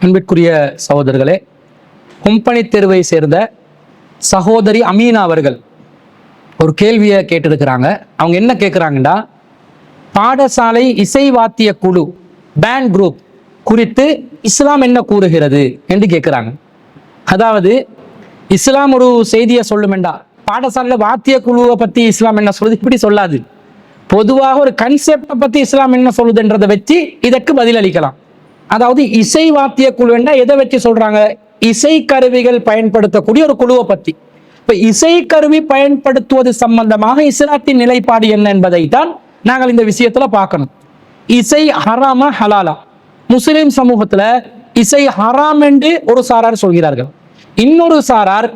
அன்பிற்குரிய சகோதரர்களே, கும்பனி தெருவை சேர்ந்த சகோதரி அமீனா அவர்கள் ஒரு கேள்வியை கேட்டிருக்கிறாங்க. அவங்க என்ன கேட்குறாங்கன்னா, பாடசாலை இசை வாத்திய குழு பேண்ட் குரூப் குறித்து இஸ்லாம் என்ன கூறுகிறது என்று கேட்குறாங்க. அதாவது இஸ்லாம் ஒரு செய்தியை சொல்லுமெண்டா, பாடசாலையில் வாத்திய குழுவை பற்றி இஸ்லாம் என்ன சொல்லுது இப்படி சொல்லாது. பொதுவாக ஒரு கன்செப்டை பற்றி இஸ்லாம் என்ன சொல்லுதுன்றதை வச்சு இதற்கு பதிலளிக்கலாம். அதாவது இசை வாத்திய குழு என்றால் எதை வச்சு சொல்றாங்க? இசை கருவிகள் பயன்படுத்தக்கூடிய ஒரு குழுவை பற்றி. இப்ப இசை கருவி பயன்படுத்துவது சம்பந்தமாக இஸ்லாத்தின் நிலைப்பாடு என்ன என்பதை தான் நாங்கள் இந்த விஷயத்துல பார்க்கணும். இசை ஹராமா ஹலாலா? முஸ்லிம் சமூகத்துல இசை ஹராம் என்று ஒரு சாரார் சொல்கிறார்கள், இன்னொரு சாரார்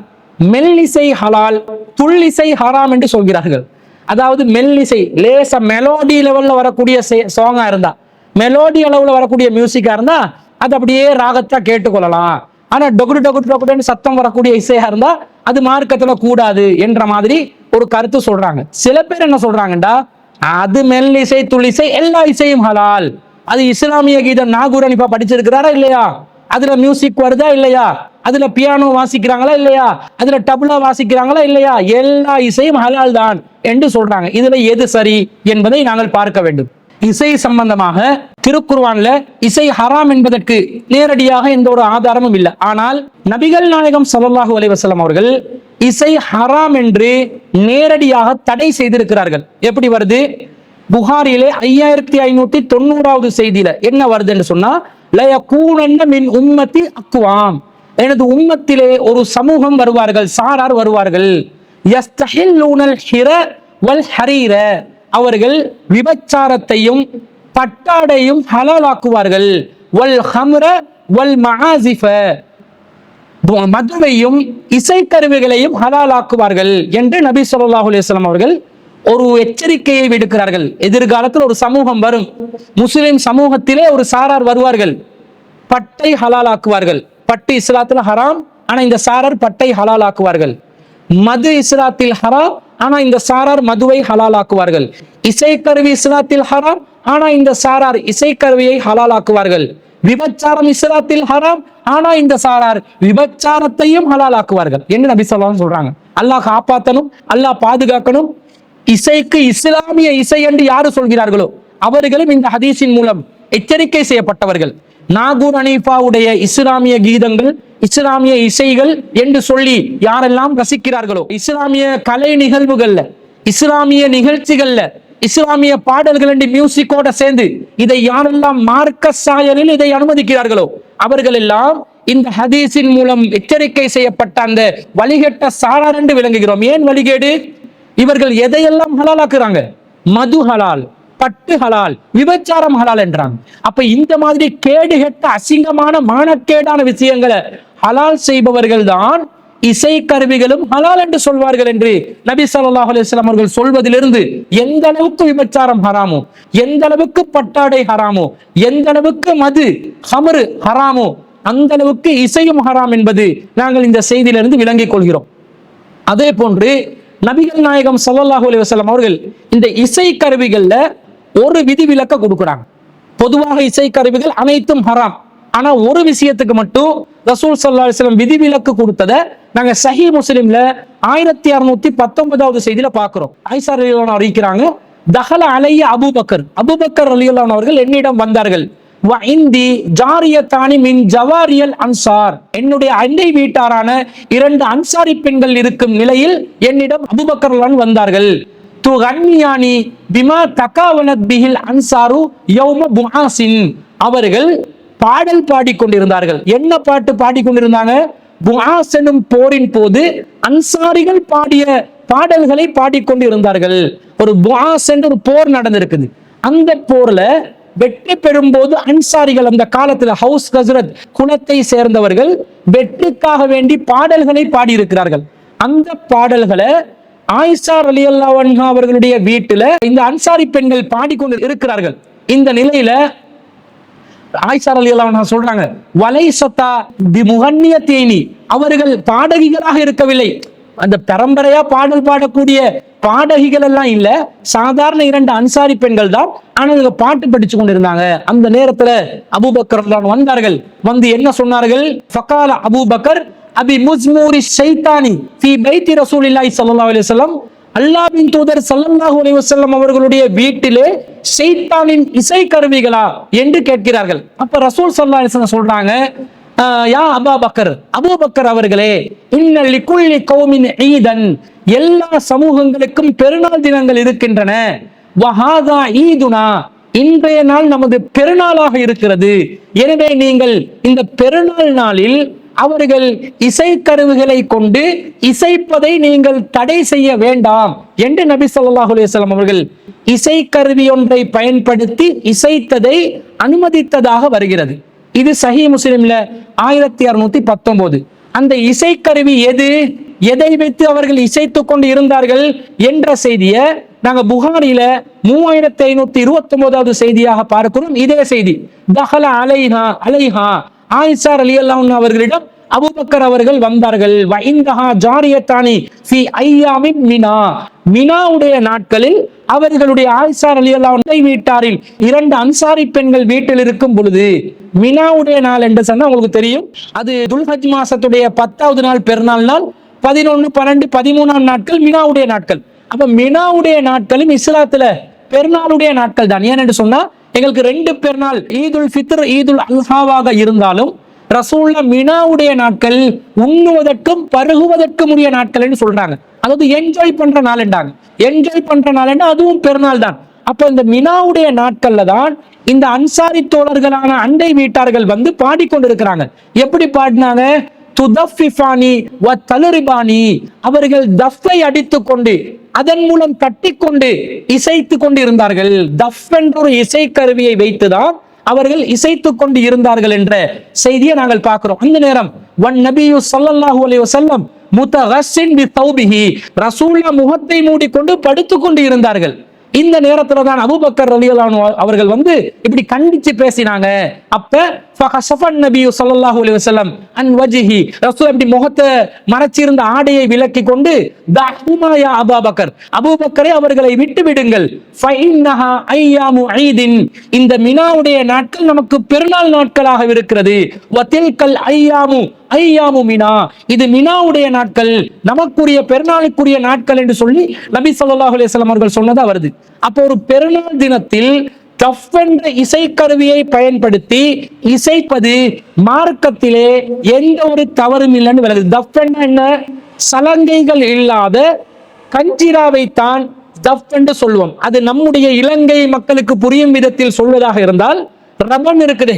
மெல்லிசை ஹலால், துள்ளிசை ஹராம் என்று சொல்கிறார்கள். அதாவது மெல்லிசை லேச மெலோடி லெவல்ல வரக்கூடிய சாங்கா இருந்தா, மெலோடி அளவுல வரக்கூடிய மியூசிக்கா இருந்தா அது அப்படியே ராகத்தா கேட்டுக்கொள்ளலாம். ஆனா டொகுடு டொகுடு டொகுடுன்னு சத்தம் வரக்கூடிய இசையா இருந்தா அது மார்க்கத்துல கூடாது என்ற மாதிரி ஒரு கருத்து சொல்றாங்க. சில பேர் என்ன சொல்றாங்கடா, அது மெல்லிசை துள்ளிசை எல்லா இசையும் ஹலால். அது இஸ்லாமிய கீதம் நாகூர் அனிஃபா படிச்சிருக்கிறாரா இல்லையா, அதுல மியூசிக் வருதா இல்லையா, அதுல பியானோ வாசிக்கிறாங்களா இல்லையா, அதுல டபுளா வாசிக்கிறாங்களா இல்லையா, எல்லா இசையும் ஹலால் தான் என்று சொல்றாங்க. இதுல எது சரி என்பதை நாங்கள் பார்க்க வேண்டும். இசை சம்பந்தமாக திருக்குர்ஆன்ல இசை ஹராம் என்பதற்கு நேரடியாக எந்த ஒரு ஆதாரமும் இல்லை. ஆனால் நபிகள் நாயகம் ஸல்லல்லாஹு அலைஹி வஸல்லம் அவர்கள் இசை ஹராம் என்று நேரடியாக தடை செய்திருக்கிறார்கள். எப்படி வருது? புகாரிலே 5590வது செய்தியில என்ன வருது என்று சொன்னா, லயகூனன்ன மின் உம்மத்தி அக்வாம், எனது உம்மத்திலே ஒரு சமூகம் வருவார்கள், சாரார் வருவார்கள், யஸ்தஹில்லூனல் ஹிர வல் ஹரீர, அவர்கள் விபச்சாரத்தையும் பட்டாடையும் ஹலாலாக்குவார்கள், வல் ஹம்ர வல் மஆசிஃப, மதுவையும் இசைக்கருவிகளையும் ஹலாலாக்குவார்கள் என்று நபி ஸல்லல்லாஹு அலைஹி வஸல்லம் அவர்கள் ஒரு எச்சரிக்கையை விடுக்கிறார்கள். எதிர்காலத்தில் ஒரு சமூகம் வரும், முஸ்லிம் சமூகத்திலே ஒரு சாரார் வருவார்கள், பட்டை ஹலாலாக்குவார்கள். பட்டு இஸ்லாத்தில் ஹராம், ஆனா இந்த சாரார் பட்டை ஹலாலாக்குவார்கள். மது இஸ்லாத்தில் ஹராம், ஆனா இந்த சாரார் மதுவை ஹலாலாக்குவார்கள். இசைக்கருவி இஸ்லாத்தில் ஹராம், ஆனா இந்த சாரார் இசைக்கருவியை ஹலாலாக்குவார்கள். விபச்சாரம் இஸ்லாத்தில் ஹராம், ஆனா இந்த சாரார் விபச்சாரத்தையும் ஹலாலாக்குவார்கள் என்று நபி ஸல்லல்லாஹு அலைஹி வஸல்லம் சொல்றாங்க. அல்லாஹ் காப்பாற்றணும், அல்லாஹ் பாதுகாக்கணும். இசைக்கு இஸ்லாமிய இசை என்று யாரு சொல்கிறார்களோ அவர்களும் இந்த ஹதீஸின் மூலம் எச்சரிக்கை செய்யப்பட்டவர்கள். நாகூர் அனீஃபாவுடைய இஸ்லாமிய கீதங்கள், இஸ்லாமிய இசைகள் என்று சொல்லி யாரெல்லாம் ரசிக்கிறார்களோ, இஸ்லாமிய கலை நிகழ்வுகள்ல, இஸ்லாமிய நிகழ்ச்சிகள்ல, இஸ்லாமிய பாடல்கள் என்று மியூசிக்கோட சேர்ந்து இதை யாரெல்லாம் மார்க்க சாயலில் இதை அனுமதிக்கிறார்களோ அவர்கள் எல்லாம் இந்த ஹதீஸின் மூலம் எச்சரிக்கை செய்யப்பட்ட அந்த வழிகட்ட சாரார் என்று விளங்குகிறோம். ஏன் வழிகேடு? இவர்கள் எதையெல்லாம் ஹலாலாக்குறாங்க? மது ஹலால், பட்டு ஹலால், விபச்சாரம் ஹலால் என்றாங்க. அப்ப இந்த மாதிரி கேடு கெட்ட அசிங்கமான மானக்கேடான விஷயங்களை ஹலால் செய்பவர்கள் தான் இசை கருவிகளும் ஹலால் என்று சொல்வார்கள் என்று நபி ஸல்லல்லாஹு அலைஹி வஸல்லம் அவர்கள் சொல்வதிலிருந்து எந்த அளவுக்கு விபச்சாரம் ஹராமோ, எந்த அளவுக்கு பட்டாடை ஹராமோ, எந்த அளவுக்கு மது ஹமரு ஹராமோ, அந்த அளவுக்கு இசையும் ஹராம் என்பது நாங்கள் இந்த செய்தியிலிருந்து விளங்கிக் கொள்கிறோம். அதே போன்று நபிகள் நாயகம் ஸல்லல்லாஹு அலைஹி வஸல்லம் அவர்கள் இந்த இசை கருவிகள்ல ஒரு விதிவிலக்க கொடுக்குறாங்க. பொதுவாக இசை கருவிகள் அனைத்தும் ஹராம், ஆனா ஒரு விஷயத்துக்கு மட்டும் ரசூல் ஸல்லல்லாஹு அலைஹி வஸல்லம் விதிவிலக்கு கொடுத்ததை நாங்க சஹீஹ் முஸ்லிம்ல 1619வது செய்தியில பார்க்கிறோம். ஆயிஷா ரலியல்லாஹு அன்ஹா அறிவிக்கிறாங்க, தஹல அலைய அபூபக்கர், அபூபக்கர் ரலியல்லாஹு அன்ஹு அவர்கள் என்னிடம் வந்தார்கள், வ இந்தி ஜாரியத்தானி மின் ஜவாரியல் அன்சார், என்னுடைய அண்டை வீட்டாரான 2 அன்சாரி பெண்கள் இருக்கும் நிலையில் என்னிடம் அபூபக்கர் ரலியல்லாஹு அன்ஹு வந்தார்கள். துகன்னியானி பிமா தகாவனத் பிஹில் அன்சாரு யௌம புஆசின், அவர்கள் பாடல் பாடிக்கொண்டிருந்தார்கள். என்ன பாட்டு பாடிக்கொண்டிருந்தாங்க? புஆஸ் எனும் போரின் போது அன்சாரிகள் பாடிய பாடல்களை பாடிக்கொண்டிருந்தார்கள். ஒரு புஆஸ் என்ற ஒரு போர் நடந்திருக்குது. அந்த போர்ல வெற்றி பெறும் போது அன்சாரிகள் அந்த காலத்துல ஹவுஸ் கஸ்ரத் குலத்தை சேர்ந்தவர்கள் வெற்றிக்காக வேண்டி பாடல்களை பாடியிருக்கிறார்கள். அந்த பாடல்களை ஆயிஷா ரலியல்லாஹு அன்ஹா அவர்களுடைய வீட்டுல இந்த அன்சாரி பெண்கள் பாடிக்கொண்டு இருக்கிறார்கள். இந்த நிலையில ஆயிஷா ரலியல்லாஹு அன்ஹா சொல்றாங்க, வலைசத்தா பிமுகன்னியத்தீனி, அவர்கள் பாடகிகளாக இருக்கவில்லை, அந்த பரம்பரையா பாடல் பாடக்கூடிய பாடகிகள் எல்லாம் இல்ல, சாதாரண 2 அன்சாரி பெண்கள் தான். ஆனால் பாட்டு படிச்சு கொண்டிருந்தாங்க. அந்த நேரத்துல அபூபக்கர் வந்தார்கள். வந்து என்ன சொன்னார்கள்? ஃபகால அபூபக்கர் அபி முஸ்மூரி ஷைத்தானி ஃபீ பைத்தி ரசூலில்லாஹி ஸல்லல்லாஹு அலைஹி வஸல்லம், அல்லாஹ்வின் தூதர் ஸல்லல்லாஹு அலைஹி வஸல்லம் அவர்களுடைய வீட்டிலே ஷைத்தானின் இசை கருவிகளா என்று கேட்கிறார்கள். அப்ப ரசூல் ஸல்லல்லாஹு அலைஹி வஸல்லம் சொல்றாங்க, யா அபூபக்கர், அபூபக்கர் அவர்களே, இன்ன லிகுல்லி கௌமின் ஈதன், எல்லா சமூகங்களுக்கும் பெருநாள் தினங்கள் இருக்கின்றன. வஹாதா ஈதுனா, இன்றைய நாள் நமது பெருநாளாக இருக்கிறது. எனவே நீங்கள் இந்த பெருநாள் நாளில் அவர்கள் இசைக்கருவிகளை கொண்டு இசைப்பதை நீங்கள் தடை செய்ய வேண்டாம் என்று நபி ஸல்லல்லாஹு அலைஹி வஸல்லம் அவர்கள் இசைக்கருவி ஒன்றை பயன்படுத்தி இசைத்ததை அனுமதித்ததாக வருகிறது. இது சஹீஹ் முஸ்லிம்ல 1619. அந்த இசைக்கருவி எது, எதை வைத்து அவர்கள் இசைத்துக் கொண்டு இருந்தார்கள் என்ற செய்தியை நாங்க புகாரில 3529வது செய்தியாக பார்க்கிறோம். இதே செய்தி, தஹல அலைஹா ஆயிஷா ரலியல்லாஹு அன்ஹா அவர்களிடம் அபூபக்கர் அவர்கள் வந்தார்கள். வைந்தஹா ஜாரியத்தானி ஃபீ ஐயாமி மினா, மினாவுடைய நாட்களில் அவர்களுடைய ஆயிஷா ரலியல்லாஹு அன்ஹா வீட்டாரில் 2 அன்சாரி பெண்கள் வீட்டில் இருக்கும் பொழுது, மினாவுடைய நாள் என்று சொன்னா உங்களுக்கு தெரியும், அது துல்ஹஜ் மாசத்துடைய 10வது நாள் பெருநாள் நாள், 11, 12, 13ஆம் நாட்கள் மினாவுடைய நாட்கள். அப்ப மினாவுடைய நாட்களும் இஸ்லாத்துல பெருநாளுடைய நாட்கள் தான். ஏன்னு சொன்னா எங்களுக்கு 2 பெருநாள், ஈதுல் ஃபித்ர், ஈதுல் அல்ஹாவாக இருந்தாலும் ரசூலுல்லாஹ் மினாவுடைய நாட்கள் உண்ணுவதற்கும் பருகுவதற்கும் உரிய நாட்கள் என்று சொல்றாங்க. அதாவது என்ஜாய் பண்ற நாள் என்றாங்க. என்ஜாய் பண்ற நாள் என்றா அதுவும் பெருநாள் தான். அப்ப இந்த மினாவுடைய நாட்கள்ல தான் இந்த அன்சாரி தோழர்களான அண்டை வீட்டார்கள் வந்து பாடிக்கொண்டிருக்கிறாங்க. எப்படி பாடினாங்க? துதஃபிஃபானி வ தலரிபானி, அவர்கள் தஃப்பை அடித்துக் கொண்டு அதன் மூலம் தட்டிக்கொண்டு இசைத்து கொண்டு இருந்தார்கள். தஃப் என்ற ஒரு இசை கருவியை வைத்துதான் அவர்கள் இசைத்துக் கொண்டு இருந்தார்கள் என்ற செய்தியை நாங்கள் பார்க்கிறோம். அந்த நேரம் வன் நபியு ஸல்லல்லாஹு அலைஹி வஸல்லம் முத்தகஸ்ஸின் பி தௌபிஹி, ரசூலுல்லாஹ் முகத்தை மூடிக்கொண்டு படுத்துக் கொண்டு இருந்தார்கள். இந்த நேரத்துல தான் அபூபக்கர் ரலியல்லாஹு அன்ஹு அவர்கள் வந்து இப்படி கண்டிச்சு பேசினாங்க. அப்ப ஃபகஸஃபன் நபியு ஸல்லல்லாஹு அலைஹி வஸல்லம் அன் வஜ்ஹி, ரசூல் அப்படி முகத்தை மறைச்சிருந்த ஆடையை விலக்கி கொண்டு, தஹுமா யா அபூபக்கர், அபூபக்கரே அவர்களை விட்டு விடுங்கள், ஃபஇன்னஹா அய்யாமு ஈதின், இந்த மினாவுடைய நாட்கள் நமக்கு பெருநாள் நாட்களாக இருக்கிறது. வதில்கல் ஐயாமு மினா, இது மினாவுடைய நாட்கள், நமக்குரிய பெருநாளுக்குரிய நாட்கள் என்று சொல்லி நபி ஸல்லல்லாஹு அலைஹி வஸல்லம் அவர்கள் சொன்னதா வருது. அப்போ ஒரு பெருநாள் தினத்தில் தஃப் என்ற இசைக்கருவியை பயன்படுத்தி இசைப்பது மார்க்கத்திலே எந்த ஒரு தவறும் இல்லைன்னு விளங்குது. தஃப் என்ன? சலங்கைகள் இல்லாத கஞ்சிராவைத்தான் தஃப் என்று சொல்லுவோம். அது நம்முடைய இலங்கை மக்களுக்கு புரியும் விதத்தில் சொல்வதாக இருந்தால், ரபன் இருக்குது,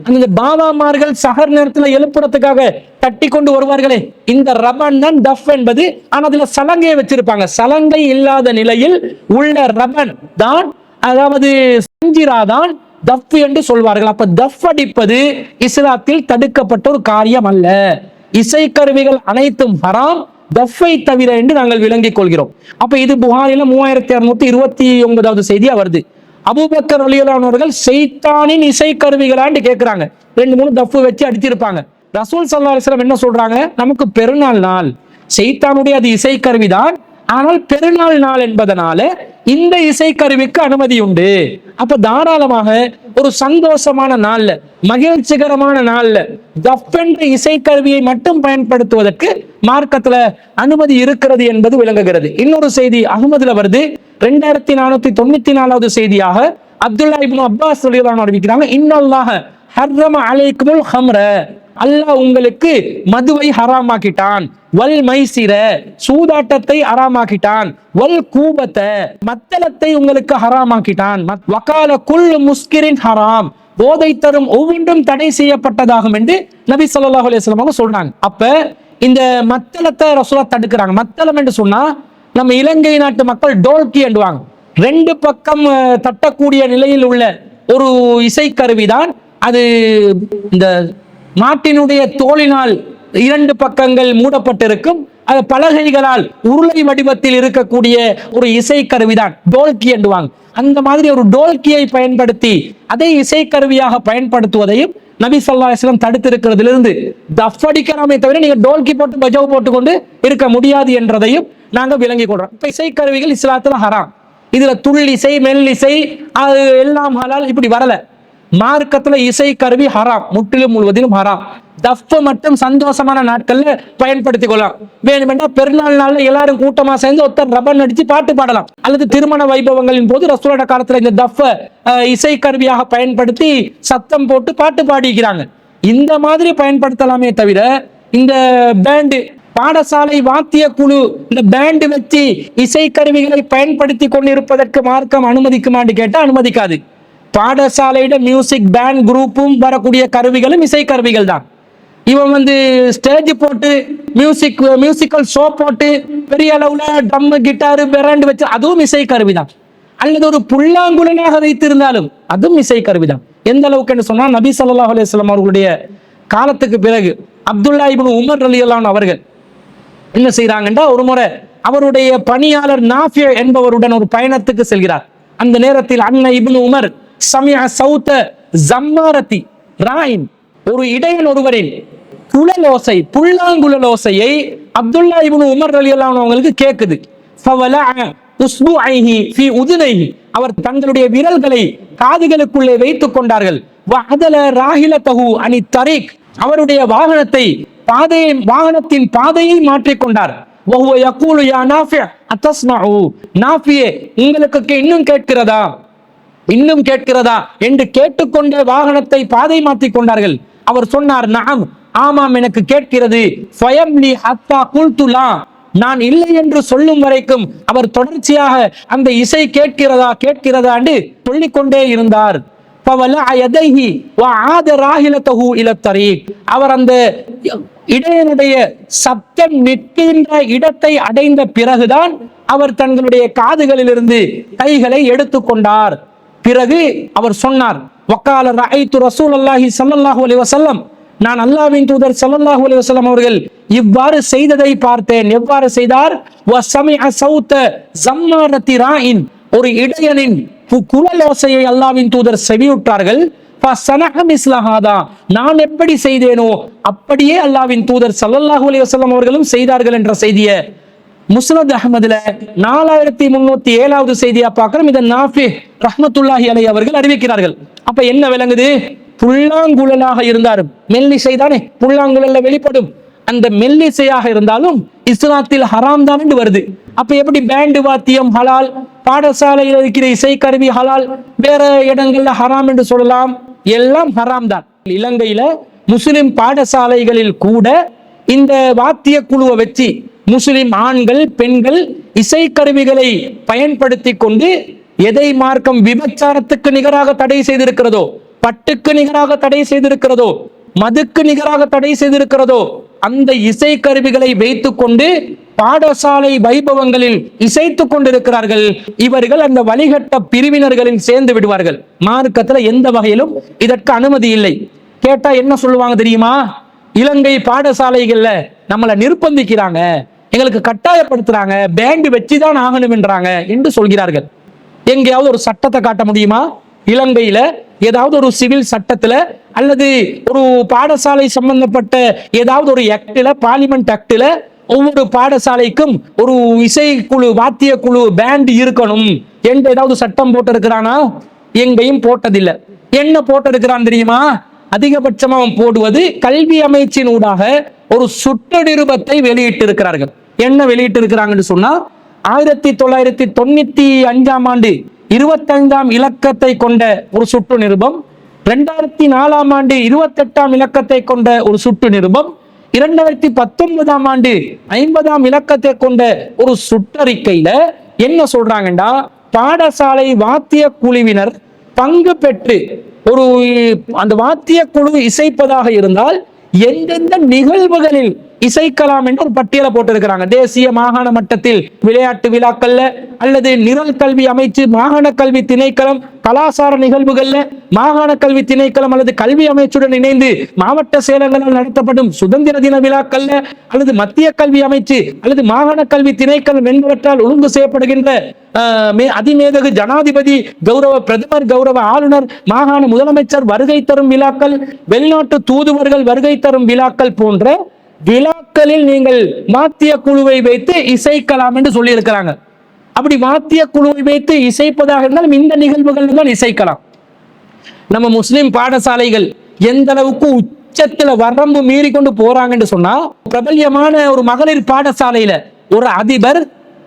அந்த பாபாமார்கள் சஹர் நேரத்தில் எழுப்புறதுக்காக தட்டி கொண்டு வருவார்களே, இந்த ரபன் தான் தஃப் என்பது. ஆனா அதுல சலங்கையை வச்சிருப்பாங்க. சலங்கை இல்லாத நிலையில் உள்ள ரபன் தான், அதாவது சஞ்சிரா தான் தஃப் என்று சொல்வார்கள். அப்ப தஃப் அடிப்பது இஸ்லாத்தில் தடுக்கப்பட்ட ஒரு காரியம் அல்ல. இசைக்கருவிகள் அனைத்தும் ஹராம், தஃப்பை தவிர என்று நாங்கள் விளங்கிக் கொள்கிறோம். அப்ப இது புகாரில 3629வது செய்தியா வருது. அபூபக்கர் ரலியல்லாஹு அன்ஹு அவர்கள் ஷைத்தானின் இசைக்கருவிகளான்னு கேட்கிறாங்க. 2-3 தஃப் வச்சு அடிச்சிருப்பாங்க. ரசூல் ஸல்லல்லாஹு அலைஹி வஸல்லம் என்ன சொல்றாங்க? நமக்கு பெருநாள் நாள், ஷைத்தானுடைய அது இசைக்கருவிதான், ஆனால் பெருநாள் நாள் என்பதனால இந்த இசைக்கருவிக்கு அனுமதி உண்டு. அப்ப தாராளமாக ஒரு சந்தோஷமான நாள்ல, மகிழ்ச்சிகரமான நாள்ல தஃப் என்ற இசைக்கருவியை மட்டும் பயன்படுத்துவதற்கு மார்க்கத்துல அனுமதி இருக்கிறது என்பது விளங்குகிறது. இன்னொரு செய்தி அஹ்மதுல வருது, 2494வது செய்தியாக அப்துல்லா இப்னு அப்பாஸ் ரலியல்லாஹு அன்ஹு அறிவிக்கிறாங்க, இன்னல்லாஹ ஹர்ரம அலைக்குமுல் ஹம்ர, அல்லாஹ் உங்களுக்கு மதுவை ஹராமாக்கிட்டான், வல் மைசிர, சூதாட்டத்தை ஹராமாக்கிட்டான், வல் கூபத்த, மத்தளத்தை உங்களுக்கு ஹராமாக்கிட்டான், வகால குல் முஸ்கிரின் ஹராம், போதை தரும் ஒவ்வொன்றும் தடை செய்யப்பட்டதாகும் என்று நபி ஸல்லல்லாஹு அலைஹி வஸல்லம் சொல்றாங்க. அப்ப இந்த மத்தளத்தை ரசூலுல்லாஹ் தடுக்கிறாங்க. மத்தளம் என்று சொன்னா நம்ம இலங்கை நாட்டு மக்கள் டோல்கி என்றுவாங்க. 2 பக்கம் தட்டக்கூடிய நிலையில் உள்ள ஒரு இசைக்கருவிதான் அது. இந்த மாட்டினுடைய தோலினால் 2 பக்கங்கள் மூடப்பட்டிருக்கும், அது பலகைகளால் உருளை வடிவத்தில் இருக்கக்கூடிய ஒரு இசைக்கருவிதான் டோல்கி என்றுவாங்க. அந்த மாதிரி ஒரு டோல்கியை பயன்படுத்தி அதை இசைக்கருவியாக பயன்படுத்துவதையும் நபி ஸல்லல்லாஹு அலைஹி வஸல்லம் தடுத்திருக்கிறதிலிருந்து தஃப் அடிக்கலாமே தவிர நீங்க டோல்கி போட்டு பஜாவ் போட்டுக்கொண்டு இருக்க முடியாது என்றதையும் நாங்க விளங்கி கொள்றோம். இப்ப இசைக்கருவிகள் இஸ்லாத்துல ஹராம். இதுல துள்ளிசை, மெல்லிசை அது எல்லாம் ஹலால், இப்படி வரல. மார்க்கத்துல இசைக்கருவி ஹராம், முற்றிலும் முழுவதிலும் ஹராம். தஃப் மட்டும் சந்தோஷமான நாட்கள்ல பயன்படுத்திக் கொள்ளலாம். வேணுமென்றா பெருநாள் நாள்ல எல்லாரும் கூட்டமா சேர்ந்து ஒருத்தர் ரப்பர் அடிச்சு பாட்டு பாடலாம். அல்லது திருமண வைபவங்களின் போது ரசூலோட காலத்துல இந்த தஃப் இசைக்கருவியாக பயன்படுத்தி சத்தம் போட்டு பாட்டு பாடிக்கிறாங்க. இந்த மாதிரி பயன்படுத்தலாமே தவிர இந்த பேண்டு, பாடசாலை வாத்திய குழு இந்த பேண்டு வச்சு இசைக்கருவிகளை பயன்படுத்தி கொண்டிருப்பதற்கு மார்க்கம் அனுமதிக்குமான்னு கேட்டா அனுமதிக்காது. பாடசாலையிட மியூசிக் பேண்ட் குரூப்பும் வரக்கூடிய கருவிகளும் இசை கருவிகள் தான். இவன் ஸ்டேஜ் போட்டு மியூசிக்கல் ஷோ போட்டு பெரிய அளவுல ட்ரம், கிட்டாரு, பெரண்டு வச்சு அதுவும் இசை கருவி தான். அல்லது ஒரு புல்லாங்குழலாக வைத்திருந்தாலும் அதுவும் இசை கருவி தான். எந்த அளவுக்கு சொன்னா, நபி ஸல்லல்லாஹு அலைஹி வஸல்லம் அவர்களுடைய காலத்துக்கு பிறகு அப்துல்லா இப்னு உமர் ரலியல்லாஹு அன்ஹு அவர்கள் என்ன செய்யறாங்கன்னா, ஒரு முறை அவருடைய பணியாளர் நாஃபி என்பவருடன் ஒரு பயணத்துக்கு செல்கிறார். அந்த நேரத்தில் அன்ன இப்னு உமர் சமிஅ சௌத ஜம்மாரதி ராயின், ஒரு இடையன் ஒருவரின் குழலோசை, புல்லாங்குழலோசையை அப்துல்லா இப்னு உமர் ரலியல்லாஹு அன்ஹு அவங்களுக்கு கேக்குது. ஃபவலஅ உஸ்புஐஹி ஃபீ உதுனைஹி, அவர் தங்களுடைய விரல்களை காதுகளுக்குள்ளே வைத்துக் கொண்டார்கள். வஅதல ராஹிலதஹு அனி தரீக், அவருடைய வாகனத்தின் பாதையை மாற்றிக் கொண்டார். வஹுவ யகூலு யா நாஃபி அத்தஸ்மஉ, நாஃபியே உங்களுக்கு இன்னும் கேட்கிறதா என்று கேட்டுக்கொண்டே வாகனத்தை பாதை மாற்றிக் கொண்டார்கள். அவர் சொன்னார், நஅம், ஆமாம் எனக்கு கேட்கிறது. ஃபயம்லி ஹத்தா குல்து லா, நான் இல்லை என்று சொல்லும் வரைக்கும் அவர் தொடர்ச்சியாக அந்த இசை கேட்கிறதா என்று சொல்லிக்கொண்டே இருந்தார். அவர் அந்த இடையனுடைய சப்தம் நிற்கின்ற இடத்தை அடைந்த பிறகுதான் அவர் தங்களுடைய காதுகளிலிருந்து கைகளை எடுத்துக்கொண்டார். பிறகு அவர் சொன்னார், வக்கால ரஅய்து ரசூலுல்லாஹி ஸல்லல்லாஹு அலைஹி வஸல்லம், நான் அல்லாஹ்வின் தூதர் ஸல்லல்லாஹு அலைஹி வஸல்லம் அவர்கள் இவ்வாறு செய்ததை பார்த்தேன். எவ்வாறு செய்தார்? வஸமிஅ சௌத ஜம்மாரத்தி ராயின், ஒரு இடையனின் குழலோசையை அல்லாஹ்வின் தூதர் செவியுற்றார்கள். நான் எப்படி செய்தேனோ அப்படியே அல்லாஹ்வின் தூதர் ஸல்லல்லாஹு அலைஹி வஸல்லம் அவர்களும் செய்தார்கள் என்ற செய்தியை முஸ்னத் அஹ்மதுல 4307வது செய்தியா பார்க்கிறோம். இதை நாஃபி ரஹ்மத்துல்லாஹி அலைஹி அவர்கள் அறிவிக்கிறார்கள். அப்ப என்ன விளங்குது? புல்லாங்குழலாக இருந்தாலும் மெல்லிசை தானே புல்லாங்குழல்ல வெளிப்படும். அந்த மெல்லிசையாக இருந்தாலும் இஸ்லாத்தில் ஹராம் தான் என்று வருது. அப்ப எப்படி பேண்டு வாத்தியம் ஹலால், பாடசாலையில் இருக்கிற இசைக்கருவி ஹலால், வேற இடங்கள்ல ஹராம் என்று சொல்லலாம்? எல்லாம் ஹராம் தான். இலங்கையில முஸ்லிம் பாடசாலைகளில் கூட இந்த வாத்திய குழுவை வச்சு முஸ்லிம் ஆண்கள் பெண்கள் இசைக்கருவிகளை பயன்படுத்தி கொண்டு எதை மார்க்கம் விபச்சாரத்துக்கு நிகராக தடை செய்திருக்கிறதோ, பட்டுக்கு நிகராக தடை செய்திருக்கிறதோ, மதுக்கு நிகராக தடை செய்திருக்கிறதோ, அந்த இசை கருவிகளை வைத்துக் கொண்டு பாடசாலை வைபவங்களில் இசைத்துக் கொண்டிருக்கிறார்கள். இவர்கள் அந்த வழிகட்ட பிரிவினர்களில் சேர்ந்து விடுவார்கள். மார்க்கத்துல எந்த வகையிலும் இதற்கு அனுமதி இல்லை. கேட்டா என்ன சொல்லுவாங்க தெரியுமா? இலங்கை பாடசாலைகள்ல நம்மளை நிர்பந்திக்கிறாங்க, எங்களுக்கு கட்டாயப்படுத்துறாங்க, பேண்டு வச்சுதான் ஆகணும் என்றாங்க என்று சொல்கிறார்கள். எங்கேயாவது ஒரு சட்டத்தை காட்ட முடியுமா? இலங்கையில ஏதாவது ஒரு சிவில் சட்டத்துல அல்லது ஒரு பாடசாலை சம்பந்தப்பட்ட ஏதாவது ஒரு ஆக்ட்ல, பார்லிமெண்ட் ஆக்ட்ல ஒவ்வொரு பாடசாலைக்கும் ஒரு இசைக்குழு, வாத்திய குழு, பேண்ட் இருக்கணும் என்று ஏதாவது சட்டம் போட்டு இருக்கிறானா? எங்கேயும் போட்டதில்லை. என்ன போட்டு இருக்கிறான் தெரியுமா? அதிகபட்சமா அவன் போடுவது கல்வி அமைச்சின் ஊடாக ஒரு சுற்று நிருபத்தை வெளியிட்டு இருக்கிறார்கள். என்ன வெளியிட்டு இருக்கிறாங்கன்னு சொன்னா, 1995ஆம் ஆண்டு 25ஆம் இலக்கத்தை கொண்ட ஒரு சுற்று நிருபம், 2004ஆம் ஆண்டு 28ஆம் இலக்கத்தை கொண்ட ஒரு சுற்று நிருபம், 2019ஆம் ஆண்டு 50ஆம் இலக்கத்தை கொண்ட ஒரு சுற்றறிக்கையில என்ன சொல்றாங்கன்னா, பாடசாலை வாத்திய குழுவினர் பங்கு பெற்று ஒரு அந்த வாத்திய குழு இசைப்பதாக இருந்தால் எந்தெந்த நிகழ்வுகளில் இசைக்கலாம் என்று ஒரு பட்டியலை போட்டிருக்கிறாங்க. தேசிய மாகாண மட்டத்தில் விளையாட்டு விழாக்கள்ல அல்லது நிரல் கல்வி அமைச்சு, மாகாண கல்வி திணைக்களம், கலாசார நிகழ்வுகள்ல மாகாண கல்வி திணைக்களம் அல்லது கல்வி அமைச்சுடன் இணைந்து மாவட்ட சேலங்களால் நடத்தப்படும் சுதந்திர தின விழாக்கள்ல அல்லது மத்திய கல்வி அமைச்சு அல்லது மாகாண கல்வி திணைக்களம் என்பவற்றால் ஒழுங்கு செய்யப்படுகின்ற அதிமேதகு ஜனாதிபதி கௌரவ பிரதமர், கௌரவ ஆளுநர், மாகாண முதலமைச்சர் வருகை தரும் விழாக்கள், வெளிநாட்டு தூதுவர்கள் வருகை தரும் விழாக்கள் போன்ற விழாக்களில் நீங்கள் வாத்திய குழுவை வைத்து இசைக்கலாம் என்று சொல்லி இருக்கிறாங்க. அப்படி வாத்திய குழுவை வைத்து இசைப்பதாக இருந்தாலும் இந்த நிகழ்வுகள் தான் இசைக்கலாம். நம்ம முஸ்லிம் பாடசாலைகள் எந்த அளவுக்கு உச்சத்துல வரம்பு மீறி கொண்டு போறாங்கன்னு சொன்னா, பிரபல்யமான ஒரு மகளிர் பாடசாலையில ஒரு அதிபர்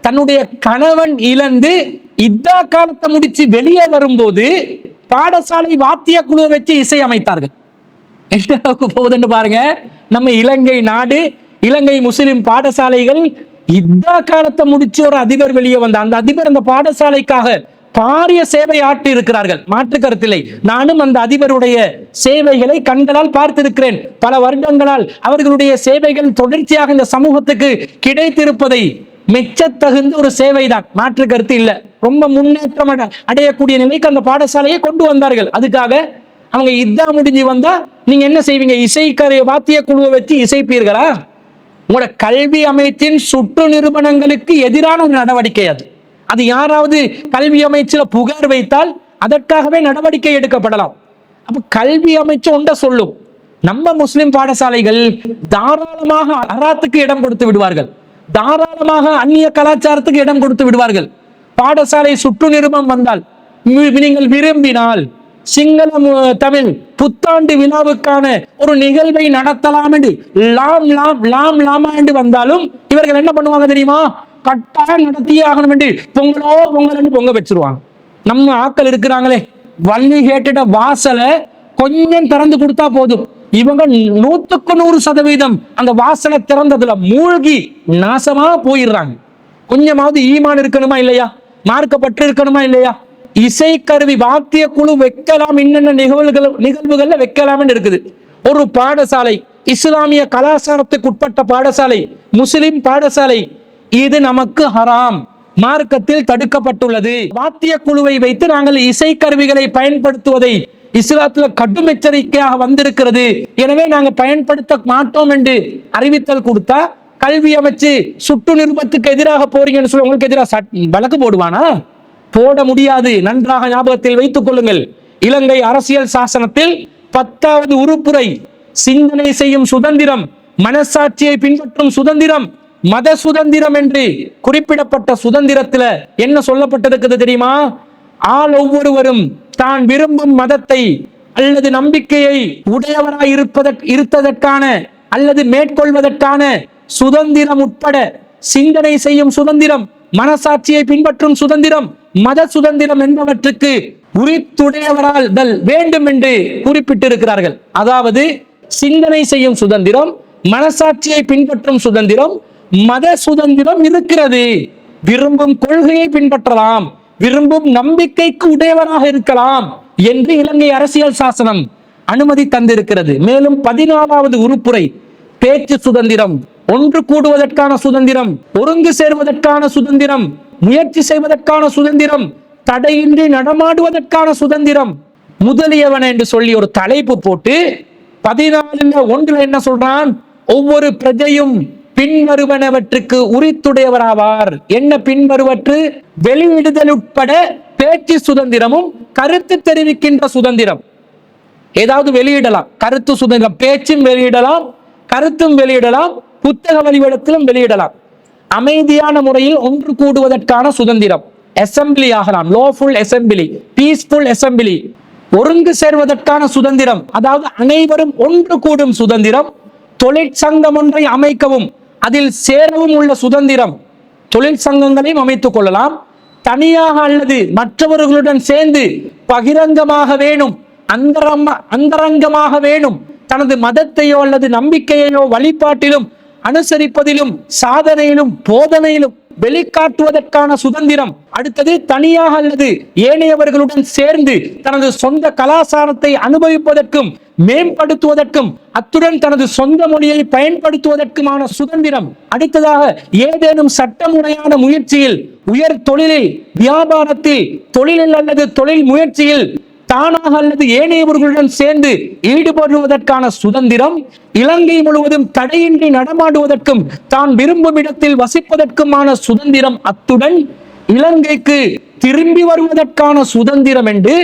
தன்னுடைய கணவன் இழந்து இத்தா காலத்தை முடிச்சு வெளியே வரும்போது பாடசாலை வாத்திய குழுவை வச்சு இசை அமைத்தார்கள். எந்த அளவுக்கு போகுதுன்னு பாருங்க. நம்ம இலங்கை நாடு, இலங்கை முஸ்லிம் பாடசாலைகள் இத்தா காலத்தை முடிச்சு ஒரு அதிபர் வெளியே வந்த அந்த அதிபர் அந்த பாடசாலைக்காக பாரிய சேவை ஆற்றி இருக்கிறார்கள், மாற்று கருத்தில்லை. நானும் அந்த அதிபருடைய சேவைகளை கண்களால் பார்த்திருக்கிறேன். பல வருடங்களால் அவர்களுடைய சேவைகள் தொடர்ச்சியாக இந்த சமூகத்துக்கு கிடைத்திருப்பதை மெச்சத்தகுந்த ஒரு சேவைதான், மாற்று கருத்து இல்லை. ரொம்ப முன்னேற்றம் அடையக்கூடிய நிலைக்கு அந்த பாடசாலையை கொண்டு வந்தார்கள். அதுக்காக அவங்க இதா முடிஞ்சு வந்தா நீங்க என்ன செய்வீங்க? இசைக்கரை வாத்திய குழுவை வச்சு இசைப்பீர்களா? உங்களோட கல்வி அமைச்சின் சுற்று நிறுவனங்களுக்கு எதிரான ஒரு நடவடிக்கை அது. அது யாராவது கல்வி அமைச்சில் புகார் வைத்தால் அதற்காகவே நடவடிக்கை எடுக்கப்படலாம். அப்ப கல்வி அமைச்சு ஒன்றை சொல்லும், நம்ம முஸ்லிம் பாடசாலைகள் தாராளமாக அராத்துக்கு இடம் கொடுத்து விடுவார்கள், தாராளமாக அந்நிய கலாச்சாரத்துக்கு இடம் கொடுத்து விடுவார்கள். பாடசாலை சுற்று நிறுவனம் வந்தால் நீங்கள் விரும்பினால் சிங்களம் தமிழ் புத்தாண்டு விழாவுக்கான ஒரு நிகழ்வை நடத்தலாம் என்று லாம் லாம் லாம் லாமா என்று வந்தாலும் இவர்கள் என்ன பண்ணுவாங்க தெரியுமா? கட்டாயம் நடத்தியே ஆகணும் என்று பொங்கலோ பொங்கல் பொங்க வச்சிருவாங்க. நம்ம ஆக்கள் இருக்கிறாங்களே, வள்ளி கேட்டுட்ட வாசலை கொஞ்சம் திறந்து கொடுத்தா போதும், இவங்க 100% அந்த வாசலை திறந்ததுல மூழ்கி நாசமா போயிடுறாங்க. கொஞ்சமாவது ஈமான் இருக்கணுமா இல்லையா? மார்க்கப்பட்டு இருக்கணுமா இல்லையா? இசைக்கருவி வாத்திய குழு வைக்கலாம், என்னென்ன நிகழ்வுகள்ல வைக்கலாம்னு இருக்குது. ஒரு பாடசாலை இஸ்லாமிய கலாச்சாரத்துக்கு உட்பட்ட பாடசாலை, முஸ்லிம் பாடசாலை, இது நமக்கு ஹராம், மார்க்கத்தில் தடுக்கப்பட்டுள்ளது. வாத்திய குழுவை வைத்து நாங்கள் இசைக்கருவிகளை பயன்படுத்துவதை இஸ்லாத்துல கடும் எச்சரிக்கையாக வந்திருக்கிறது, எனவே நாங்கள் பயன்படுத்த மாட்டோம் என்று அறிவித்தல் கொடுத்தா கல்வி அமைச்சு சுற்று நிருபத்துக்கு எதிராக போறீங்கன்னு சொல்லி உங்களுக்கு எதிராக வழக்கு போடுவானா? போட முடியாது. நன்றாக ஞாபகத்தில் வைத்துக் கொள்ளுங்கள். இலங்கை அரசியல் சாசனத்தில் 10வது உறுப்புரை சிந்தனை செய்யும் சுதந்திரம், மனசாட்சியை பின்பற்றும் சுதந்திரம், மத சுதந்திரம் என்று குறிப்பிடப்பட்ட சுதந்திரத்துல என்ன சொல்லப்பட்டிருக்கிறது தெரியுமா? ஆள் ஒவ்வொருவரும் தான் விரும்பும் மதத்தை அல்லது நம்பிக்கையை உடையவராய் இருப்பதற்கான அல்லது மேற்கொள்வதற்கான சுதந்திரம் உட்பட சிந்தனை செய்யும் சுதந்திரம், மனசாட்சியை பின்பற்றும் சுதந்திரம், மத சுதந்திரம் என்பவற்றுக்கு உரித்துடையவரால் வேண்டும் என்று குறிப்பிட்டிருக்கிறார்கள். அதாவது சிந்தனை செய்யும் சுதந்திரம், மனசாட்சியை பின்பற்றும் சுதந்திரம், மத சுதந்திரம் இருக்கிறது. விரும்பும் கொள்கையை பின்பற்றலாம், விரும்பும் நம்பிக்கைக்கு உடையவராக இருக்கலாம் என்று இலங்கை அரசியல் சாசனம் அனுமதி தந்திருக்கிறது. மேலும் 14வது உறுப்புரை பேச்சு சுதந்திரம், ஒன்று கூடுவதற்கான சுதந்திரம், ஒருங்கு சேர்வதற்கான சுதந்திரம், முயற்சி செய்வதற்கான சுதந்திரம், தடையின்றி நடமாடுவதற்கான சுதந்திரம் முதலியவன என்று சொல்லி ஒரு தலைப்பு போட்டு 14 என்ன சொல்றான்? ஒவ்வொரு பிரஜையும் பின்வருவனவற்றுக்கு உரித்துடையவராவார். என்ன பின்வருவற்று? வெளியிடுதல் உட்பட பேச்சு சுதந்திரமும் கருத்து தெரிவிக்கின்ற சுதந்திரம். ஏதாவது வெளியிடலாம், கருத்து சுதந்திரம், பேச்சும் வெளியிடலாம், கருத்தும் வெளியிடலாம், புத்தக வழிவடத்திலும் வெளியிடலாம். அமைதியான முறையில் ஒன்று கூடுவதற்கான சுதந்திரம், அசம்பிளி ஆகலாம், லோஃபுல் அசம்பிளி, பீஸ்ஃபுல் அசம்பிளி. ஒருங்கு சேர்வதற்கான சுதந்திரம், அதாவது அனைவரும் ஒன்று கூடும் சுதந்திரம். தொழிற்சங்கம் ஒன்றை அமைக்கவும் அதில் சேரவும் உள்ள சுதந்திரம், தொழிற்சங்கங்களையும் அமைத்துக் கொள்ளலாம். தனியாக அல்லது மற்றவர்களுடன் சேர்ந்து பகிரங்கமாக வேணும், அந்தரங்கமாக வேணும், தனது மதத்தையோ அல்லது நம்பிக்கையையோ வழிபாட்டிலும் அனுசரிப்பதிலும் சாதனையிலும் போதனையிலும் வெளிக்காட்டுவதற்கான சுதந்திரம். அடுத்தது தனியாக அல்லது ஏனையவர்களுடன் சேர்ந்து தனது சொந்த கலாச்சாரத்தை அனுபவிப்பதற்கும் மேம்படுத்துவதற்கும் அத்துடன் தனது சொந்த மொழியை பயன்படுத்துவதற்குமான சுதந்திரம். அடுத்ததாக ஏதேனும் சட்டமுறையான முயற்சியில், உயர் தொழிலில், வியாபாரத்தில், தொழிலில் அல்லது தொழில் முயற்சியில் தானாக அல்லது ஏனையவர்களுடன் சேர்ந்து ஈடுபடுவதற்கான சுதந்திரம். இலங்கை முழுவதும் தடையின்றி நடமாடுவதற்கும் தான் விரும்பும் இடத்தில் வசிப்பதற்குமான சுதந்திரம். அத்துடன் இலங்கைக்கு திரும்பி வருவதற்கான சுதந்திரம் என்று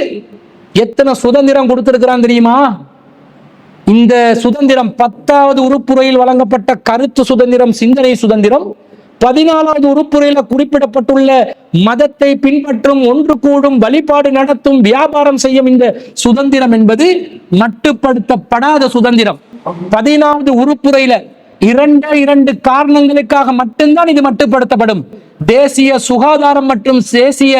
எத்தனை சுதந்திரம் கொடுத்திருக்கிறான் தெரியுமா? இந்த சுதந்திரம் 10வது உறுப்புரையில் வழங்கப்பட்ட கருத்து சுதந்திரம், சிந்தனை சுதந்திரம், 14வது உறுப்புரையில குறிப்பிடப்பட்டுள்ள மதத்தை பின்பற்றும், ஒன்று கூடும், வழிபாடு நடத்தும், வியாபாரம் செய்யும் இந்த சுதந்திரம் என்பது மட்டுப்படுத்தப்படாத சுதந்திரம். 14வது உறுப்புரையில இரண்டு காரணங்களுக்காக மட்டும்தான் இது மட்டுப்படுத்தப்படும். தேசிய சுகாதாரம் மற்றும் தேசிய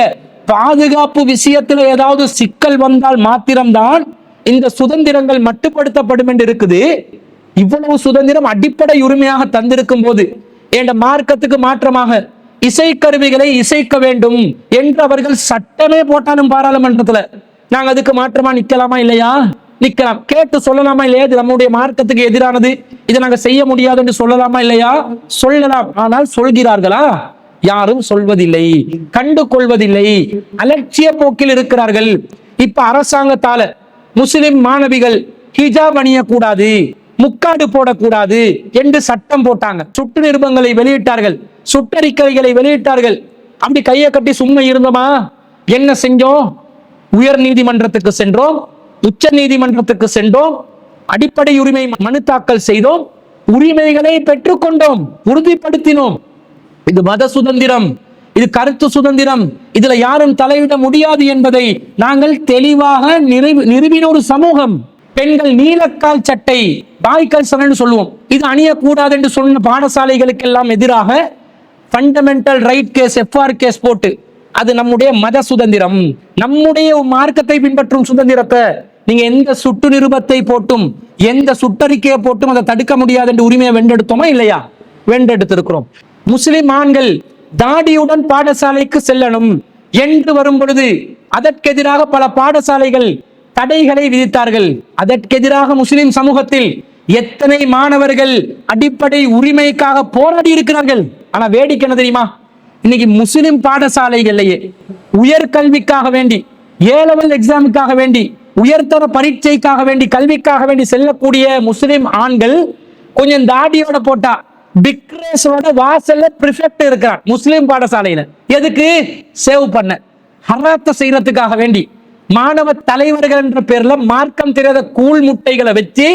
பாதுகாப்பு விஷயத்தில் ஏதாவது சிக்கல் வந்தால் மாத்திரம்தான் இந்த சுதந்திரங்கள் மட்டுப்படுத்தப்படும் என்று இருக்குது. இவ்வளவு சுதந்திரம் அடிப்படை உரிமையாக தந்திருக்கும் போது என்ற மார்க்கத்துக்கு மாற்றமாக இசைக்கருவிகளை இசைக்க வேண்டும் என்று அவர்கள் சட்டமே போட்டாலும் பாராளுமன்றத்துல நாங்க அதுக்கு மாற்றமா நிக்கலாமா இல்லையா? நிக்கலாம். கேட்டு சொல்லலாமா இல்லையா? இது நம்முடைய மார்க்கத்துக்கு எதிரானது, இதை நாங்க செய்ய முடியாது என்று சொல்லலாமா இல்லையா? சொல்லலாம். ஆனால் சொல்கிறார்களா? யாரும் சொல்வதில்லை, கண்டு கொள்வதில்லை, அலட்சிய போக்கில் இருக்கிறார்கள். இப்ப அரசாங்கத்தால முஸ்லிம் மாணவிகள் ஹிஜாப் அணியக்கூடாது, முக்காடு போடக்கூடாது என்று சட்டம் போட்டாங்க. சுட்டு நிருபங்களை வெளியிட்டார்கள், சுட்டறிக்கைகளை வெளியிட்டார்கள். அப்படி கையை கட்டி சும்மா இருந்தோமா? என்ன செஞ்சோம்? உயர் நீதிமன்றத்துக்கு சென்றோம், உச்ச நீதிமன்றத்துக்கு சென்றோம், அடிப்படை உரிமை மனு தாக்கல் செய்தோம், உரிமைகளை பெற்றுக்கொண்டோம், உறுதிப்படுத்தினோம். இது மத சுதந்திரம், இது கருத்து சுதந்திரம், இதுல யாரும் தலையிட முடியாது என்பதை நாங்கள் தெளிவாக நிறுவின ஒரு சமூகம். பெண்கள் நீலக்கால் சட்டை, பாய்கால் சட்டைன்னு சொல்லுவோம், இது அணியக்கூடாது என்று சொன்ன பாடசாலைகளுக்கு எல்லாம் எதிராக fundamental right case, FR case போட்டு, அது நம்முடைய மத சுதந்திரம், நம்முடைய மார்க்கத்தை பின்பற்றும் சுதந்திரத்தை நீங்க எந்த சுட்டு நிருபத்தை போட்டும் எந்த சுட்டறிக்கையை போட்டும் அதை தடுக்க முடியாது என்று உரிமையை வென்றெடுத்தோமா இல்லையா? வென்றெடுத்திருக்கிறோம். முஸ்லிம் ஆண்கள் தாடியுடன் பாடசாலைக்கு செல்லணும் என்று வரும் பொழுது அதற்கெதிராக பல பாடசாலைகள் தடைகளை விதித்தார்கள். அதற்கெதிராக முஸ்லிம் சமூகத்தில் எத்தனை மாணவர்கள் அடிப்படை உரிமைக்காக போராடி இருக்கிறார்கள். ஆனா வேடிக்கை என்ன தெரியுமா? இன்னைக்கு முஸ்லிம் பாடசாலைகளிலேயே உயர்கல்விக்காக வேண்டி, A-level எக்ஸாமுக்காக வேண்டி, உயர்தர பரீட்சைக்காக வேண்டி, கல்விக்காக வேண்டி செல்லக்கூடிய முஸ்லிம் ஆண்கள் கொஞ்சம் தாடியோட போட்டா பிக்ரேஸோட வாசல்ல பிரிஃபெக்ட் இருக்கிறான் முஸ்லிம் பாடசாலையில. எதுக்கு? சேவ் பண்ண, ஹராத்த செய்யறதுக்காக வேண்டி. மாணவ தலைவர்கள் என்ற பேர்ல மார்க்கம் தெரியாத கூழ் முட்டைகளை வச்சு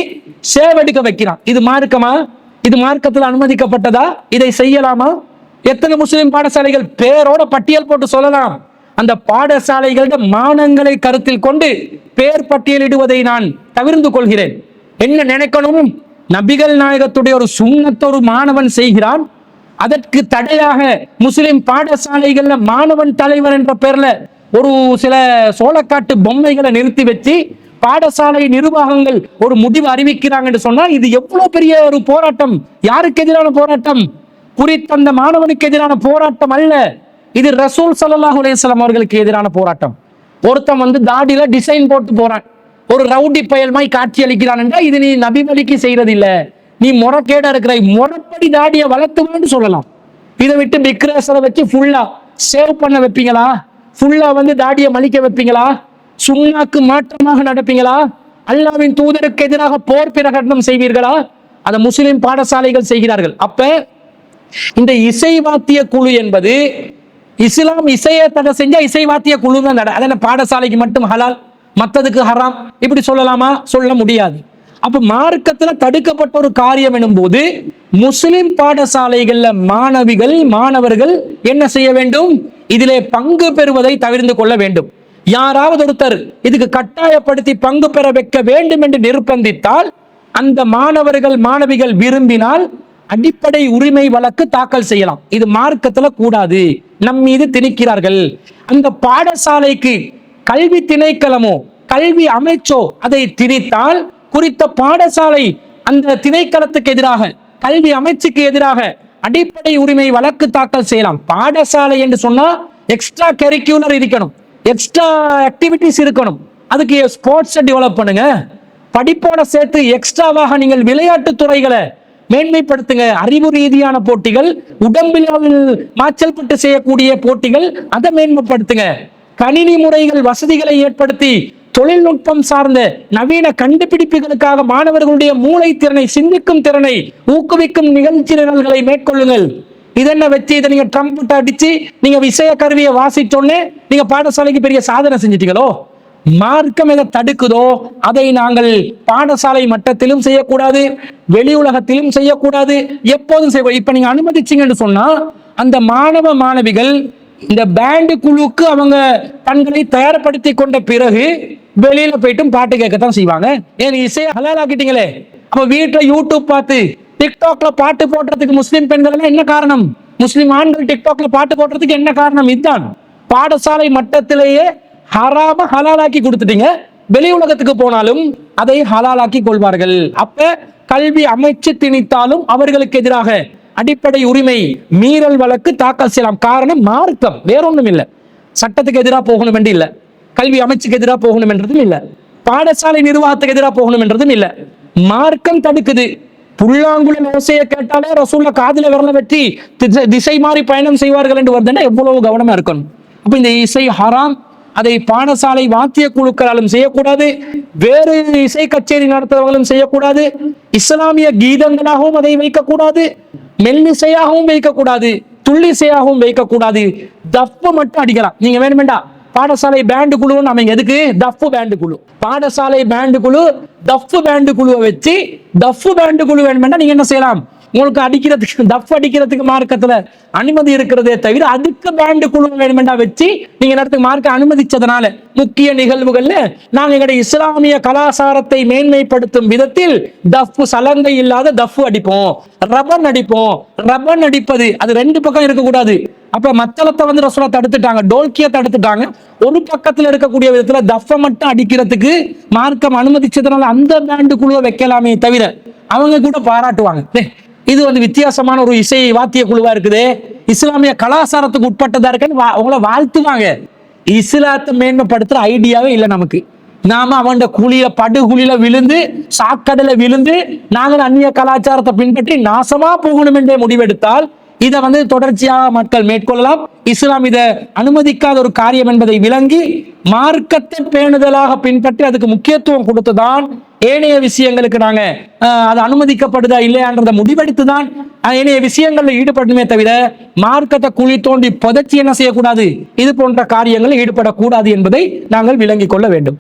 சேவடிக்க வைக்கிறான். இது மார்க்கமா? இது மார்க்கத்தில் அனுமதிக்கப்பட்டதா? இதை செய்யலாமா? எத்தனை முஸ்லிம் பாடசாலைகள் பேரோட பட்டியல் போட்டு சொல்லலாம். அந்த பாடசாலைகளோட மானங்களை கருத்தில் கொண்டு பேர் பட்டியலிடுவதை நான் தவிர்த்து கொள்கிறேன். என்ன நினைக்கணும்? நபிகள் நாயகத்துடைய ஒரு சுன்னத்தை ஒரு மாணவன் செய்கிறான், அதற்கு தடையாக முஸ்லிம் பாடசாலைகள்ல மாணவன் தலைவர் என்ற பேர்ல ஒரு சில சோளக்காட்டு பொம்மைகளை நிறுத்தி வச்சு பாடசாலை நிர்வாகங்கள் ஒரு முடிவு அறிவிக்கிறாங்க என்று சொன்னா இது எவ்வளவு பெரிய ஒரு போராட்டம்! யாருக்கு எதிரான போராட்டம்? குறித்த அந்த மாணவனுக்கு எதிரான போராட்டம் அல்ல, இது ரசூல் ஸல்லல்லாஹு அலைஹி வஸல்லம் அவர்களுக்கு எதிரான போராட்டம். ஒருத்தன் தாடியில டிசைன் போட்டு போறான், ஒரு ரவுடி பயல்மாய் காட்சி அளிக்கிறான் என்றா இது நீ நபி வழிக்கு செய்யறது இல்ல, நீ முறைகேடா இருக்கிற, முறைப்படி தாடியை வளர்த்துவான்னு சொல்லலாம். இதை விட்டு பிக்ரேசரை வச்சு ஃபுல்லா சேவ் பண்ண வைப்பீங்களா? ஃபுல்லா தாடியை மலிக்க வைப்பீங்களா? சுன்னாக்கு மாற்றமாக நடப்பீங்களா? அல்லாஹ்வின் தூதருக்கு எதிராக போர் பிரகடனம் செய்வீர்களா? அந்த முஸ்லிம் பாடசாலைகள் செய்கிறார்கள். அப்ப இந்த இசைவாத்திய குழு என்பது இஸ்லாம் இசையை தடை செஞ்சா இசைவாத்திய குழு தான் தடை. அதனால பாடசாலைக்கு மட்டும் ஹலால், மற்றதுக்கு ஹராம் இப்படி சொல்லலாமா? சொல்ல முடியாது. அப்ப மார்க்கத்துல தடுக்கப்பட்ட ஒரு காரியம் எனும் போது முஸ்லிம் பாடசாலைகள்ல மாணவர்கள் என்ன செய்ய வேண்டும்? இதிலே பங்கு பெறுவதை தவிர்த்து கொள்ள வேண்டும். யாராவது ஒருத்தர் இதுக்கு கட்டாயப்படுத்தி பங்கு பெற வைக்க வேண்டும் என்று நிர்பந்தித்தால், அந்த மாணவிகள் விரும்பினால் அடிப்படை உரிமை வழக்கு தாக்கல் செய்யலாம். இது மார்க்கத்துல கூடாது, நம் மீது திணிக்கிறார்கள். அந்த பாடசாலைக்கு கல்வி திணைக்களமோ கல்வி அமைச்சோ அதை திணித்தால், குறித்த பாடசாலை அந்த திணைக்களத்துக்கு எதிராக, கல்வி அமைச்சுக்கு எதிராக அடிப்படை உரிமை வழக்கு தாக்கல் செய்யலாம். பாடசாலை என்று சொன்னா எக்ஸ்ட்ரா கரிக்குலர் இருக்கணும், எக்ஸ்ட்ரா ஆக்டிவிட்டிஸ் இருக்கணும். அதுக்கு ஸ்போர்ட்ஸ் டெவலப் பண்ணுங்க, படிப்போட சேர்த்து எக்ஸ்ட்ராவாக நீங்கள் விளையாட்டு துறைகளை மேன்மைப்படுத்துங்க. அறிவு ரீதியான போட்டிகள், உடம்பில் மாச்சல் பட்டு செய்யக்கூடிய போட்டிகள், அதை மேன்மைப்படுத்துங்க. கணினி முறைகள் வசதிகளை ஏற்படுத்தி தொழில்நுட்பம் சார்ந்த நவீன கண்டுபிடிப்புகளுக்காக மாணவர்களுடைய மூளை திறனை, சிந்திக்கும் திறனை ஊக்குவிக்கும் நிகழ்ச்சி நிரல்களை மேற்கொள்ளுங்கள். இதென்ன வச்சு இதை நீங்க ட்ரம்பட் அடிச்சு நீங்க விசய கருவியை வாசிச்சோன்னே நீங்க பாடசாலைக்கு பெரிய சாதனை செஞ்சிட்டீங்களோ? மார்க்கம் எதை தடுக்குதோ அதை நாங்கள் பாடசாலை மட்டத்திலும் செய்யக்கூடாது, வெளி உலகத்திலும் செய்யக்கூடாது, எப்போதும் செய்ய. இப்ப நீங்க அனுமதிச்சீங்கன்னு சொன்னா அந்த மாணவ மாணவிகள் இந்த பேண்டு குழுக்கு அவங்க தங்களை தயார்படுத்தி கொண்ட பிறகு வெளியில போயிட்டும் பாட்டு கேட்கத்தான் செய்வாங்க. ஏன் இசையை ஹலால் ஆக்கிட்டீங்களே, அப்ப வீட்டுல யூடியூப் பார்த்து டிக்டாக்ல பாட்டு போடுறதுக்கு முஸ்லிம் பெண்கள் எல்லாம் என்ன காரணம்? முஸ்லிம் ஆண்கள் டிக்டாக்ல பாட்டு போடுறதுக்கு என்ன காரணம்? இதுதான். பாடசாலை மட்டத்திலேயே ஹராம ஹலாலாக்கி கொடுத்துட்டீங்க, வெளி உலகத்துக்கு போனாலும் அதை ஹலாலாக்கி கொள்வார்கள். அப்ப கல்வி அமைச்சு திணித்தாலும் அவர்களுக்கு எதிராக அடிப்படை உரிமை மீறல் வழக்கு தாக்கல் செய்யலாம். காரணம் மார்க்கம், வேறொன்றும் இல்லை. சட்டத்துக்கு எதிராக போகணும் என்று இல்லை, கல்வி அமைச்சுக்கு எதிராக போகணும் என்றதும் இல்லை, பாடசாலை நிர்வாகத்துக்கு எதிராக போகணும் என்றதும் இல்லை. மார்க்கம் தடுக்குது. புல்லாங்குழல் ஓசையை கேட்டாலே ரசூல்ல காதுல விரல வெட்டி திசை மாறி பயணம் செய்வார்கள் என்று வருதுன்னா எவ்வளவு கவனமா இருக்கணும். அப்ப இந்த இசை ஹராம். அதை பாடசாலை வாத்திய குழுக்களாலும் செய்யக்கூடாது, வேறு இசை கச்சேரி நடத்துறவங்களும் செய்யக்கூடாது, இஸ்லாமிய கீதங்களாகவும் அதை வைக்கக்கூடாது, மெல்லிசையாகவும் வைக்கக்கூடாது, துள்ளிசையாகவும் வைக்கக்கூடாது. தப்பு மட்டும் அடிக்கலாம். நீங்க வேணுமெண்டா பாடசாலை பேண்டு குழுன்னு அமைங்க. எதுக்கு? தப்பு பேண்டு குழு. பாடசாலை பேண்டு குழு தப்பு பேண்டு குழுவை வச்சு தப்பு பேண்டு குழு வேணுமெண்டா நீங்க என்ன செய்யலாம்? உங்களுக்கு அடிக்கிறதுக்கு தப்பு அடிக்கிறதுக்கு மார்க்கத்துல அனுமதி இருக்கிறதே தவிர அதுக்கு பேண்டு குழு வேணுமெண்டா வச்சு நீங்க நேரத்துக்கு மார்க்க அனுமதிச்சதுனால முக்கிய நிகழ்வுகள்ல நாங்க எங்களுடைய இஸ்லாமிய கலாச்சாரத்தை மேன்மைப்படுத்தும் விதத்தில் தப்பு சலங்கை இல்லாத தப்பு அடிப்போம், ரபன் அடிப்போம். ரபன் அடிப்பது அது ரெண்டு பக்கம் இருக்கக்கூடாது. அப்ப மத்தளத்தை வந்து ரசூலா தடுத்துட்டாங்க, டோல்கிய தடுத்துட்டாங்க. ஒரு பக்கத்துல இருக்கக்கூடிய விதத்துல தஃப மட்டும் அடிக்கிறதுக்கு மார்க்கம் அனுமதிச்சதுனால அந்த பேண்டு குழுவை வைக்கலாமே தவிர அவங்க கூட பாராட்டுவாங்க, இது வந்து வித்தியாசமான ஒரு இசை வாத்திய குழுவா இருக்குது, இஸ்லாமிய கலாச்சாரத்துக்கு உட்பட்டதா இருக்குன்னு அவங்கள வாழ்த்துவாங்க. இஸ்லாத்தை மேன்மைப்படுத்துற ஐடியாவே இல்லை நமக்கு. நாம அவன் குழியில படுகுழியில விழுந்து சாக்கடையில விழுந்து நாங்கள் அந்நிய கலாச்சாரத்தை பின்பற்றி நாசமா போகணும் என்றே முடிவெடுத்தால் இதை வந்து தொடர்ச்சியாக மக்கள் மேற்கொள்ளலாம். இஸ்லாம் இதை அனுமதிக்காத ஒரு காரியம் என்பதை விளங்கி மார்க்கத்தை பேணுதலாக பின்பற்றி அதுக்கு முக்கியத்துவம் கொடுத்துதான் ஏனைய விஷயங்களுக்கு நாங்க அது அனுமதிக்கப்படுதா இல்லையான்றதை முடிவெடுத்துதான் ஏனைய விஷயங்கள்ல ஈடுபடணுமே தவிர மார்க்கத்தை குழி தோண்டி புதைச்சி என்ன செய்யக்கூடாது, இது போன்ற காரியங்களில் ஈடுபடக்கூடாது என்பதை நாங்கள் விளங்கிக் கொள்ள வேண்டும்.